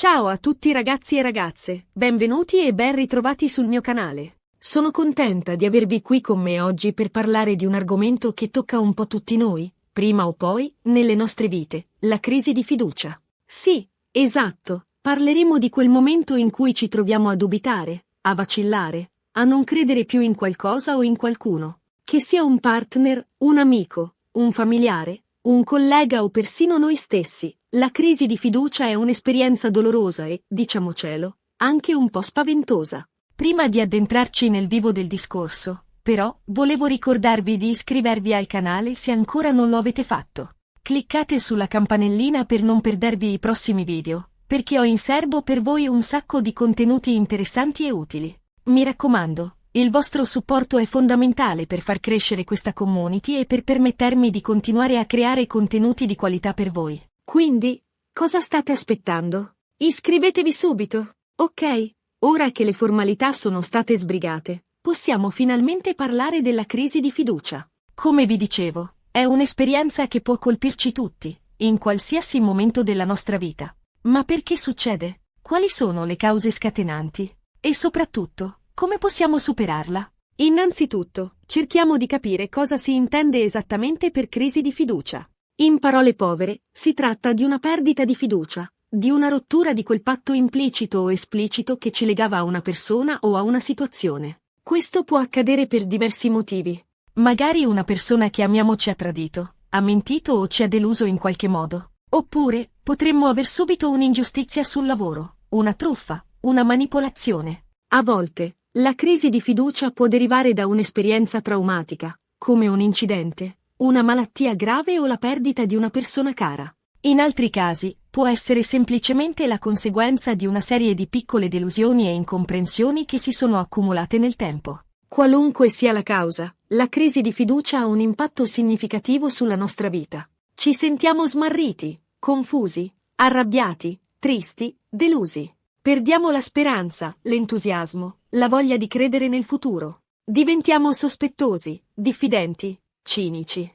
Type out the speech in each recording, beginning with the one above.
Ciao a tutti ragazzi e ragazze, benvenuti e ben ritrovati sul mio canale. Sono contenta di avervi qui con me oggi per parlare di un argomento che tocca un po' tutti noi, prima o poi, nelle nostre vite, la crisi di fiducia. Sì, esatto, parleremo di quel momento in cui ci troviamo a dubitare, a vacillare, a non credere più in qualcosa o in qualcuno. Che sia un partner, un amico, un familiare, un collega o persino noi stessi. La crisi di fiducia è un'esperienza dolorosa e, diciamocelo, anche un po' spaventosa. Prima di addentrarci nel vivo del discorso, però, volevo ricordarvi di iscrivervi al canale se ancora non lo avete fatto. Cliccate sulla campanellina per non perdervi i prossimi video, perché ho in serbo per voi un sacco di contenuti interessanti e utili. Mi raccomando, il vostro supporto è fondamentale per far crescere questa community e per permettermi di continuare a creare contenuti di qualità per voi. Quindi, cosa state aspettando? Iscrivetevi subito, ok? Ora che le formalità sono state sbrigate, possiamo finalmente parlare della crisi di fiducia. Come vi dicevo, è un'esperienza che può colpirci tutti, in qualsiasi momento della nostra vita. Ma perché succede? Quali sono le cause scatenanti? E soprattutto, come possiamo superarla? Innanzitutto, cerchiamo di capire cosa si intende esattamente per crisi di fiducia. In parole povere, si tratta di una perdita di fiducia, di una rottura di quel patto implicito o esplicito che ci legava a una persona o a una situazione. Questo può accadere per diversi motivi. Magari una persona che amiamo ci ha tradito, ha mentito o ci ha deluso in qualche modo. Oppure, potremmo aver subito un'ingiustizia sul lavoro, una truffa, una manipolazione. A volte, la crisi di fiducia può derivare da un'esperienza traumatica, come un incidente, una malattia grave o la perdita di una persona cara. In altri casi, può essere semplicemente la conseguenza di una serie di piccole delusioni e incomprensioni che si sono accumulate nel tempo. Qualunque sia la causa, la crisi di fiducia ha un impatto significativo sulla nostra vita. Ci sentiamo smarriti, confusi, arrabbiati, tristi, delusi. Perdiamo la speranza, l'entusiasmo, la voglia di credere nel futuro. Diventiamo sospettosi, diffidenti, cinici.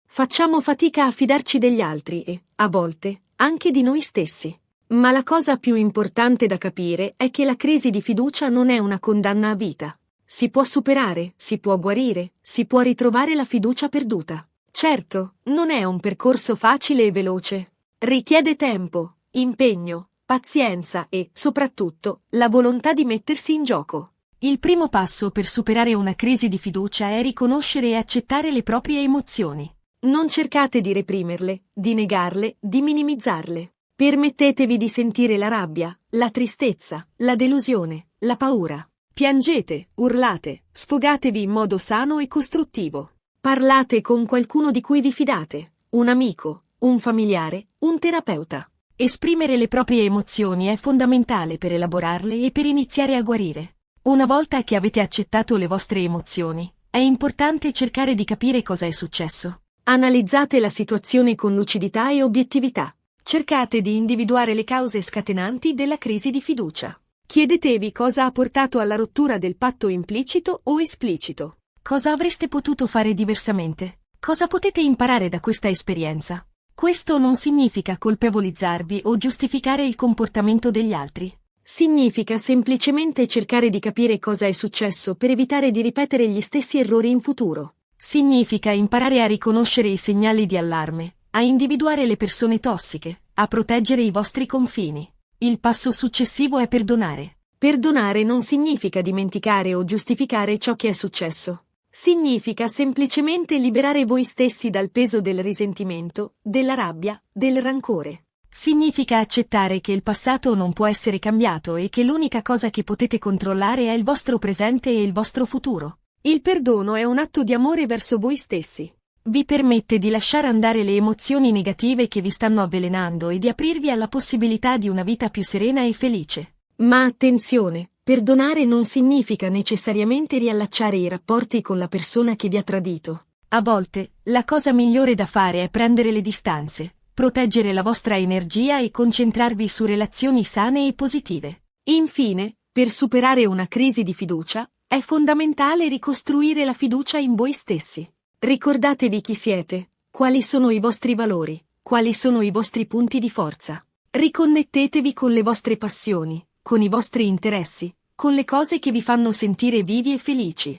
Facciamo fatica a fidarci degli altri e, a volte, anche di noi stessi. Ma la cosa più importante da capire è che la crisi di fiducia non è una condanna a vita. Si può superare, si può guarire, si può ritrovare la fiducia perduta. Certo, non è un percorso facile e veloce. Richiede tempo, impegno, pazienza e, soprattutto, la volontà di mettersi in gioco. Il primo passo per superare una crisi di fiducia è riconoscere e accettare le proprie emozioni. Non cercate di reprimerle, di negarle, di minimizzarle. Permettetevi di sentire la rabbia, la tristezza, la delusione, la paura. Piangete, urlate, sfogatevi in modo sano e costruttivo. Parlate con qualcuno di cui vi fidate, un amico, un familiare, un terapeuta. Esprimere le proprie emozioni è fondamentale per elaborarle e per iniziare a guarire. Una volta che avete accettato le vostre emozioni, è importante cercare di capire cosa è successo. Analizzate la situazione con lucidità e obiettività. Cercate di individuare le cause scatenanti della crisi di fiducia. Chiedetevi cosa ha portato alla rottura del patto implicito o esplicito. Cosa avreste potuto fare diversamente? Cosa potete imparare da questa esperienza? Questo non significa colpevolizzarvi o giustificare il comportamento degli altri. Significa semplicemente cercare di capire cosa è successo per evitare di ripetere gli stessi errori in futuro. Significa imparare a riconoscere i segnali di allarme, a individuare le persone tossiche, a proteggere i vostri confini. Il passo successivo è perdonare. Perdonare non significa dimenticare o giustificare ciò che è successo. Significa semplicemente liberare voi stessi dal peso del risentimento, della rabbia, del rancore. Significa accettare che il passato non può essere cambiato e che l'unica cosa che potete controllare è il vostro presente e il vostro futuro. Il perdono è un atto di amore verso voi stessi. Vi permette di lasciare andare le emozioni negative che vi stanno avvelenando e di aprirvi alla possibilità di una vita più serena e felice. Ma attenzione, perdonare non significa necessariamente riallacciare i rapporti con la persona che vi ha tradito. A volte, la cosa migliore da fare è prendere le distanze, proteggere la vostra energia e concentrarvi su relazioni sane e positive. Infine, per superare una crisi di fiducia, è fondamentale ricostruire la fiducia in voi stessi. Ricordatevi chi siete, quali sono i vostri valori, quali sono i vostri punti di forza. Riconnettetevi con le vostre passioni, con i vostri interessi, con le cose che vi fanno sentire vivi e felici.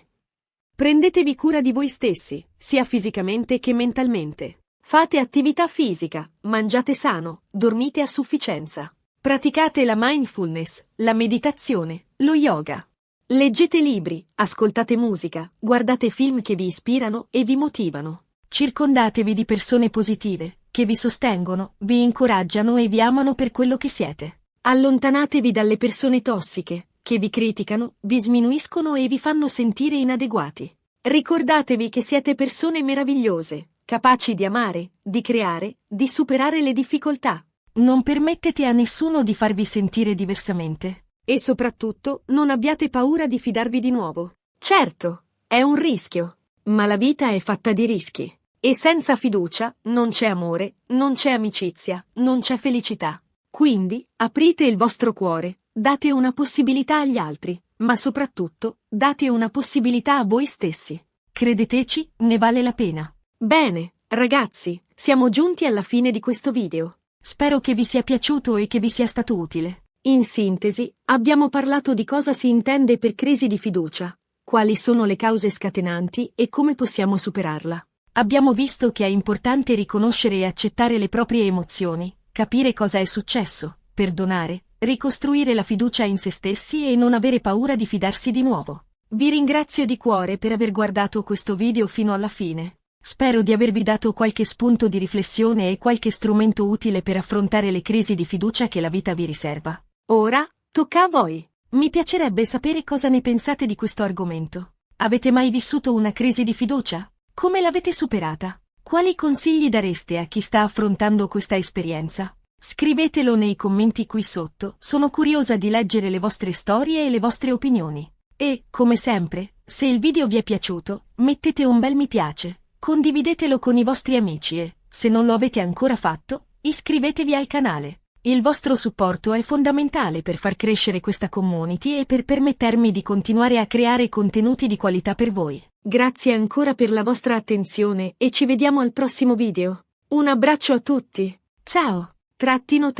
Prendetevi cura di voi stessi, sia fisicamente che mentalmente. Fate attività fisica, mangiate sano, dormite a sufficienza. Praticate la mindfulness, la meditazione, lo yoga. Leggete libri, ascoltate musica, guardate film che vi ispirano e vi motivano. Circondatevi di persone positive, che vi sostengono, vi incoraggiano e vi amano per quello che siete. Allontanatevi dalle persone tossiche, che vi criticano, vi sminuiscono e vi fanno sentire inadeguati. Ricordatevi che siete persone meravigliose, capaci di amare, di creare, di superare le difficoltà. Non permettete a nessuno di farvi sentire diversamente. E soprattutto, non abbiate paura di fidarvi di nuovo. Certo, è un rischio, ma la vita è fatta di rischi. E senza fiducia, non c'è amore, non c'è amicizia, non c'è felicità. Quindi, aprite il vostro cuore, date una possibilità agli altri, ma soprattutto, date una possibilità a voi stessi. Credeteci, ne vale la pena. Bene, ragazzi, siamo giunti alla fine di questo video. Spero che vi sia piaciuto e che vi sia stato utile. In sintesi, abbiamo parlato di cosa si intende per crisi di fiducia, quali sono le cause scatenanti e come possiamo superarla. Abbiamo visto che è importante riconoscere e accettare le proprie emozioni, capire cosa è successo, perdonare, ricostruire la fiducia in se stessi e non avere paura di fidarsi di nuovo. Vi ringrazio di cuore per aver guardato questo video fino alla fine. Spero di avervi dato qualche spunto di riflessione e qualche strumento utile per affrontare le crisi di fiducia che la vita vi riserva. Ora, tocca a voi. Mi piacerebbe sapere cosa ne pensate di questo argomento. Avete mai vissuto una crisi di fiducia? Come l'avete superata? Quali consigli dareste a chi sta affrontando questa esperienza? Scrivetelo nei commenti qui sotto, sono curiosa di leggere le vostre storie e le vostre opinioni. E, come sempre, se il video vi è piaciuto, mettete un bel mi piace, condividetelo con i vostri amici e, se non lo avete ancora fatto, iscrivetevi al canale. Il vostro supporto è fondamentale per far crescere questa community e per permettermi di continuare a creare contenuti di qualità per voi. Grazie ancora per la vostra attenzione e ci vediamo al prossimo video. Un abbraccio a tutti. Ciao. Trattino.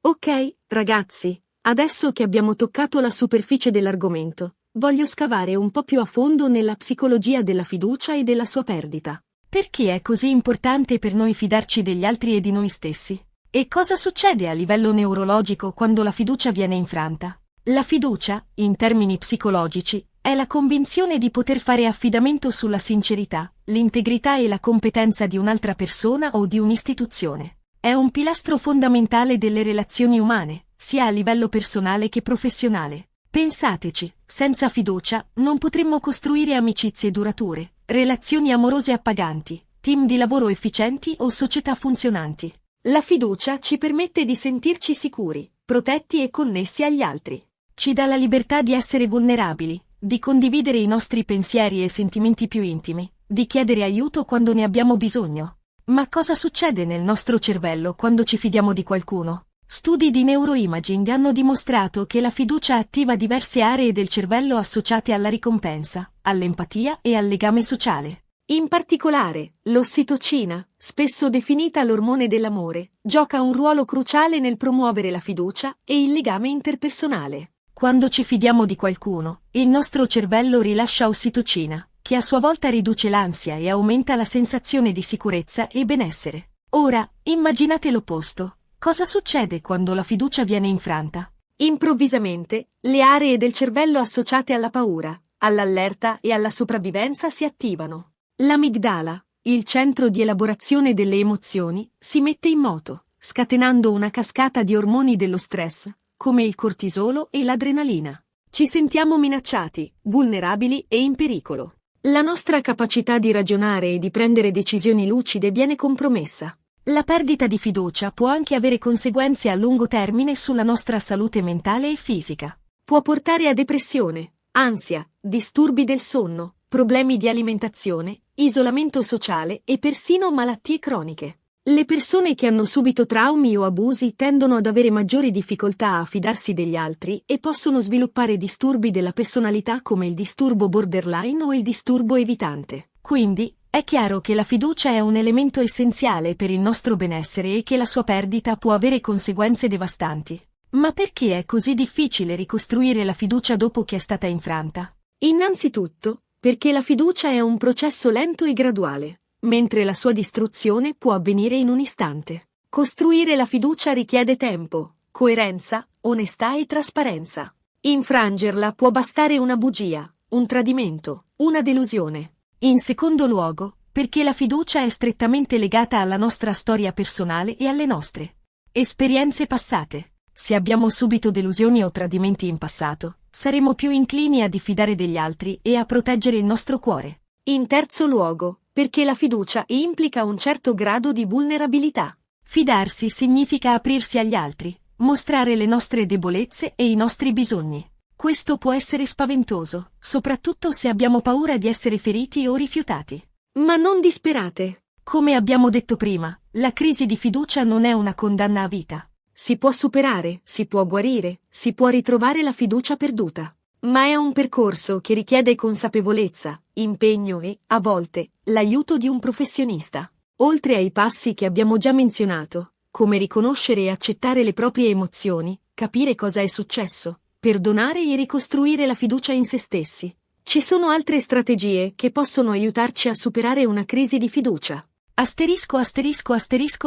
Ok, ragazzi, adesso che abbiamo toccato la superficie dell'argomento, voglio scavare un po' più a fondo nella psicologia della fiducia e della sua perdita. Perché è così importante per noi fidarci degli altri e di noi stessi? E cosa succede a livello neurologico quando la fiducia viene infranta? La fiducia, in termini psicologici, è la convinzione di poter fare affidamento sulla sincerità, l'integrità e la competenza di un'altra persona o di un'istituzione. È un pilastro fondamentale delle relazioni umane, sia a livello personale che professionale. Pensateci, senza fiducia non potremmo costruire amicizie durature, relazioni amorose appaganti, team di lavoro efficienti o società funzionanti. La fiducia ci permette di sentirci sicuri, protetti e connessi agli altri. Ci dà la libertà di essere vulnerabili, di condividere i nostri pensieri e sentimenti più intimi, di chiedere aiuto quando ne abbiamo bisogno. Ma cosa succede nel nostro cervello quando ci fidiamo di qualcuno? Studi di neuroimaging hanno dimostrato che la fiducia attiva diverse aree del cervello associate alla ricompensa, all'empatia e al legame sociale. In particolare, l'ossitocina, spesso definita l'ormone dell'amore, gioca un ruolo cruciale nel promuovere la fiducia e il legame interpersonale. Quando ci fidiamo di qualcuno, il nostro cervello rilascia ossitocina, che a sua volta riduce l'ansia e aumenta la sensazione di sicurezza e benessere. Ora, immaginate l'opposto. Cosa succede quando la fiducia viene infranta? Improvvisamente, le aree del cervello associate alla paura, all'allerta e alla sopravvivenza si attivano. L'amigdala, il centro di elaborazione delle emozioni, si mette in moto, scatenando una cascata di ormoni dello stress, come il cortisolo e l'adrenalina. Ci sentiamo minacciati, vulnerabili e in pericolo. La nostra capacità di ragionare e di prendere decisioni lucide viene compromessa. La perdita di fiducia può anche avere conseguenze a lungo termine sulla nostra salute mentale e fisica. Può portare a depressione, ansia, disturbi del sonno, problemi di alimentazione, isolamento sociale e persino malattie croniche. Le persone che hanno subito traumi o abusi tendono ad avere maggiori difficoltà a fidarsi degli altri e possono sviluppare disturbi della personalità come il disturbo borderline o il disturbo evitante. Quindi, È chiaro che la fiducia è un elemento essenziale per il nostro benessere e che la sua perdita può avere conseguenze devastanti. Ma perché è così difficile ricostruire la fiducia dopo che è stata infranta? Innanzitutto, perché la fiducia è un processo lento e graduale, mentre la sua distruzione può avvenire in un istante. Costruire la fiducia richiede tempo, coerenza, onestà e trasparenza. Infrangerla può bastare una bugia, un tradimento, una delusione. In secondo luogo, perché la fiducia è strettamente legata alla nostra storia personale e alle nostre esperienze passate. Se abbiamo subito delusioni o tradimenti in passato, saremo più inclini a diffidare degli altri e a proteggere il nostro cuore. In terzo luogo, perché la fiducia implica un certo grado di vulnerabilità. Fidarsi significa aprirsi agli altri, mostrare le nostre debolezze e i nostri bisogni. Questo può essere spaventoso, soprattutto se abbiamo paura di essere feriti o rifiutati. Ma non disperate. Come abbiamo detto prima, la crisi di fiducia non è una condanna a vita. Si può superare, si può guarire, si può ritrovare la fiducia perduta. Ma è un percorso che richiede consapevolezza, impegno e, a volte, l'aiuto di un professionista. Oltre ai passi che abbiamo già menzionato, come riconoscere e accettare le proprie emozioni, capire cosa è successo, perdonare e ricostruire la fiducia in se stessi. Ci sono altre strategie che possono aiutarci a superare una crisi di fiducia.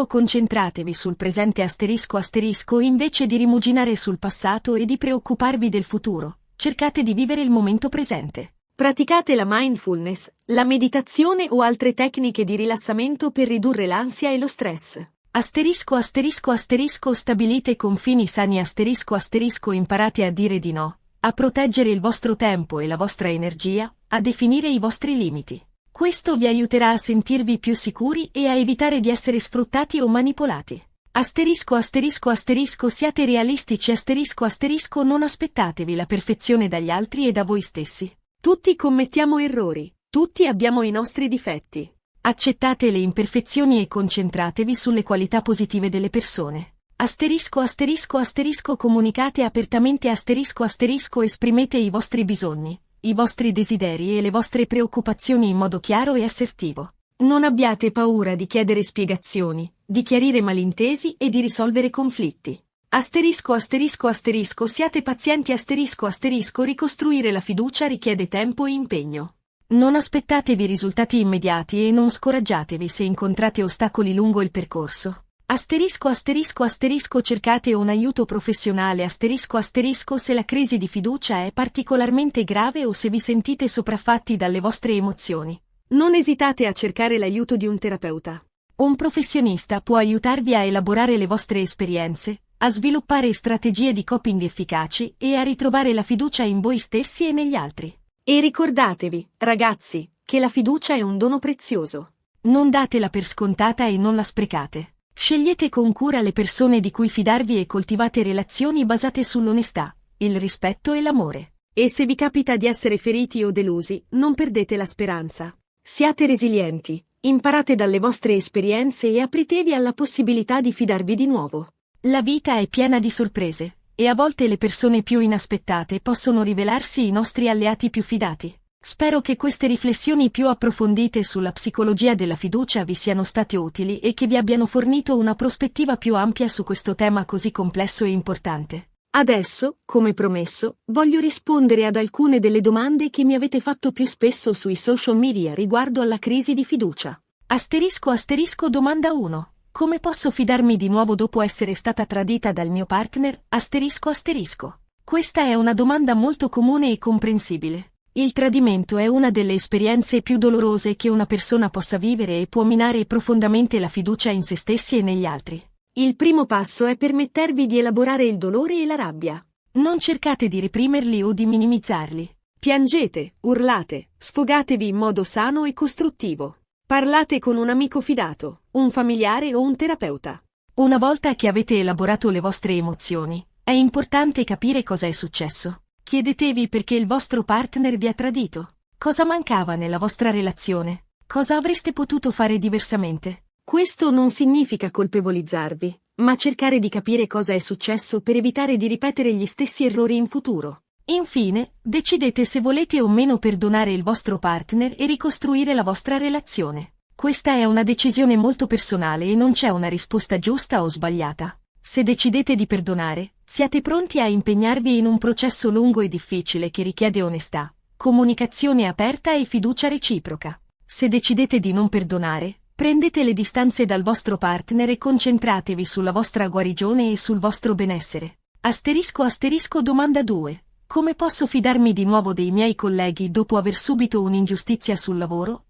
Concentratevi sul presente invece di rimuginare sul passato e di preoccuparvi del futuro. Cercate di vivere il momento presente. Praticate la mindfulness, la meditazione o altre tecniche di rilassamento per ridurre l'ansia e lo stress. Stabilite confini sani imparate a dire di no, a proteggere il vostro tempo e la vostra energia, a definire i vostri limiti. Questo vi aiuterà a sentirvi più sicuri e a evitare di essere sfruttati o manipolati. Siate realistici non aspettatevi la perfezione dagli altri e da voi stessi. Tutti commettiamo errori, tutti abbiamo i nostri difetti. Accettate le imperfezioni e concentratevi sulle qualità positive delle persone. Comunicate apertamente esprimete i vostri bisogni, i vostri desideri e le vostre preoccupazioni in modo chiaro e assertivo. Non abbiate paura di chiedere spiegazioni, di chiarire malintesi e di risolvere conflitti. Siate pazienti ricostruire la fiducia richiede tempo e impegno. Non aspettatevi risultati immediati e non scoraggiatevi se incontrate ostacoli lungo il percorso. Cercate un aiuto professionale se la crisi di fiducia è particolarmente grave o se vi sentite sopraffatti dalle vostre emozioni. Non esitate a cercare l'aiuto di un terapeuta. Un professionista può aiutarvi a elaborare le vostre esperienze, a sviluppare strategie di coping efficaci e a ritrovare la fiducia in voi stessi e negli altri. E ricordatevi, ragazzi, che la fiducia è un dono prezioso. Non datela per scontata e non la sprecate. Scegliete con cura le persone di cui fidarvi e coltivate relazioni basate sull'onestà, il rispetto e l'amore. E se vi capita di essere feriti o delusi, non perdete la speranza. Siate resilienti, imparate dalle vostre esperienze e apritevi alla possibilità di fidarvi di nuovo. La vita è piena di sorprese, e a volte le persone più inaspettate possono rivelarsi i nostri alleati più fidati. Spero che queste riflessioni più approfondite sulla psicologia della fiducia vi siano state utili e che vi abbiano fornito una prospettiva più ampia su questo tema così complesso e importante. Adesso, come promesso, voglio rispondere ad alcune delle domande che mi avete fatto più spesso sui social media riguardo alla crisi di fiducia. Domanda 1. Come posso fidarmi di nuovo dopo essere stata tradita dal mio partner? Questa è una domanda molto comune e comprensibile. Il tradimento è una delle esperienze più dolorose che una persona possa vivere e può minare profondamente la fiducia in se stessi e negli altri. Il primo passo è permettervi di elaborare il dolore e la rabbia. Non cercate di reprimerli o di minimizzarli. Piangete, urlate, sfogatevi in modo sano e costruttivo. Parlate con un amico fidato, un familiare o un terapeuta. Una volta che avete elaborato le vostre emozioni, è importante capire cosa è successo. Chiedetevi perché il vostro partner vi ha tradito. Cosa mancava nella vostra relazione? Cosa avreste potuto fare diversamente? Questo non significa colpevolizzarvi, ma cercare di capire cosa è successo per evitare di ripetere gli stessi errori in futuro. Infine, decidete se volete o meno perdonare il vostro partner e ricostruire la vostra relazione. Questa è una decisione molto personale e non c'è una risposta giusta o sbagliata. Se decidete di perdonare, siate pronti a impegnarvi in un processo lungo e difficile che richiede onestà, comunicazione aperta e fiducia reciproca. Se decidete di non perdonare, prendete le distanze dal vostro partner e concentratevi sulla vostra guarigione e sul vostro benessere. Domanda 2. Come posso fidarmi di nuovo dei miei colleghi dopo aver subito un'ingiustizia sul lavoro?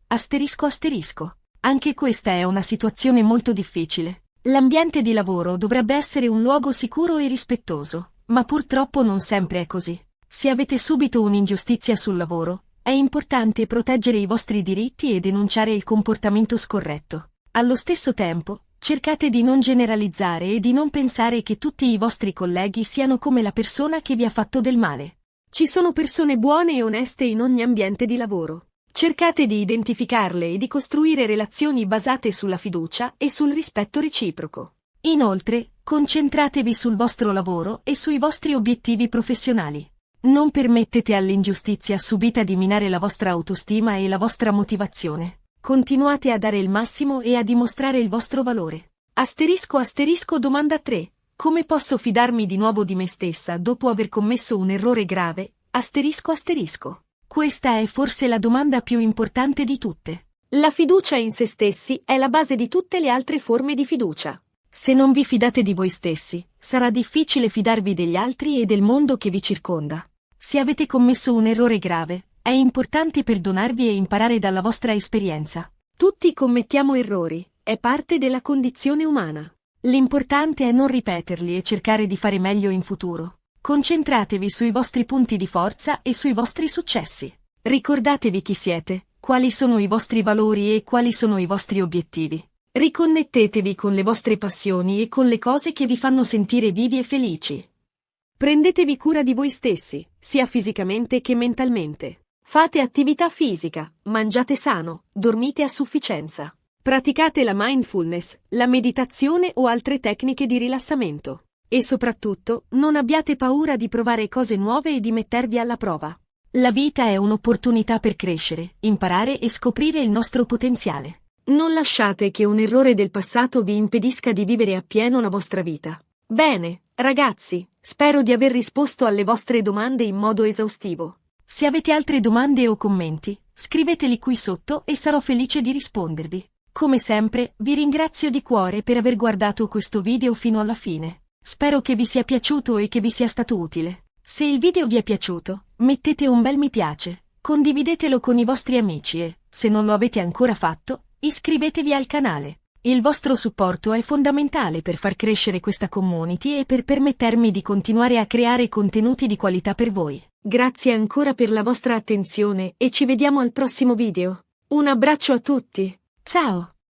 Anche questa è una situazione molto difficile. L'ambiente di lavoro dovrebbe essere un luogo sicuro e rispettoso, ma purtroppo non sempre è così. Se avete subito un'ingiustizia sul lavoro, è importante proteggere i vostri diritti e denunciare il comportamento scorretto. Allo stesso tempo, cercate di non generalizzare e di non pensare che tutti i vostri colleghi siano come la persona che vi ha fatto del male. Ci sono persone buone e oneste in ogni ambiente di lavoro. Cercate di identificarle e di costruire relazioni basate sulla fiducia e sul rispetto reciproco. Inoltre, concentratevi sul vostro lavoro e sui vostri obiettivi professionali. Non permettete all'ingiustizia subita di minare la vostra autostima e la vostra motivazione. Continuate a dare il massimo e a dimostrare il vostro valore. Domanda 3. Come posso fidarmi di nuovo di me stessa dopo aver commesso un errore grave? Questa è forse la domanda più importante di tutte. La fiducia in se stessi è la base di tutte le altre forme di fiducia. Se non vi fidate di voi stessi, sarà difficile fidarvi degli altri e del mondo che vi circonda. Se avete commesso un errore grave, è importante perdonarvi e imparare dalla vostra esperienza. Tutti commettiamo errori, è parte della condizione umana. L'importante è non ripeterli e cercare di fare meglio in futuro. Concentratevi sui vostri punti di forza e sui vostri successi. Ricordatevi chi siete, quali sono i vostri valori e quali sono i vostri obiettivi. Riconnettetevi con le vostre passioni e con le cose che vi fanno sentire vivi e felici. Prendetevi cura di voi stessi, sia fisicamente che mentalmente. Fate attività fisica, mangiate sano, dormite a sufficienza. Praticate la mindfulness, la meditazione o altre tecniche di rilassamento. E soprattutto, non abbiate paura di provare cose nuove e di mettervi alla prova. La vita è un'opportunità per crescere, imparare e scoprire il nostro potenziale. Non lasciate che un errore del passato vi impedisca di vivere appieno la vostra vita. Bene, ragazzi, spero di aver risposto alle vostre domande in modo esaustivo. Se avete altre domande o commenti, scriveteli qui sotto e sarò felice di rispondervi. Come sempre, vi ringrazio di cuore per aver guardato questo video fino alla fine. Spero che vi sia piaciuto e che vi sia stato utile. Se il video vi è piaciuto, mettete un bel mi piace, condividetelo con i vostri amici e, se non lo avete ancora fatto, iscrivetevi al canale. Il vostro supporto è fondamentale per far crescere questa community e per permettermi di continuare a creare contenuti di qualità per voi. Grazie ancora per la vostra attenzione e ci vediamo al prossimo video. Un abbraccio a tutti. Ciao!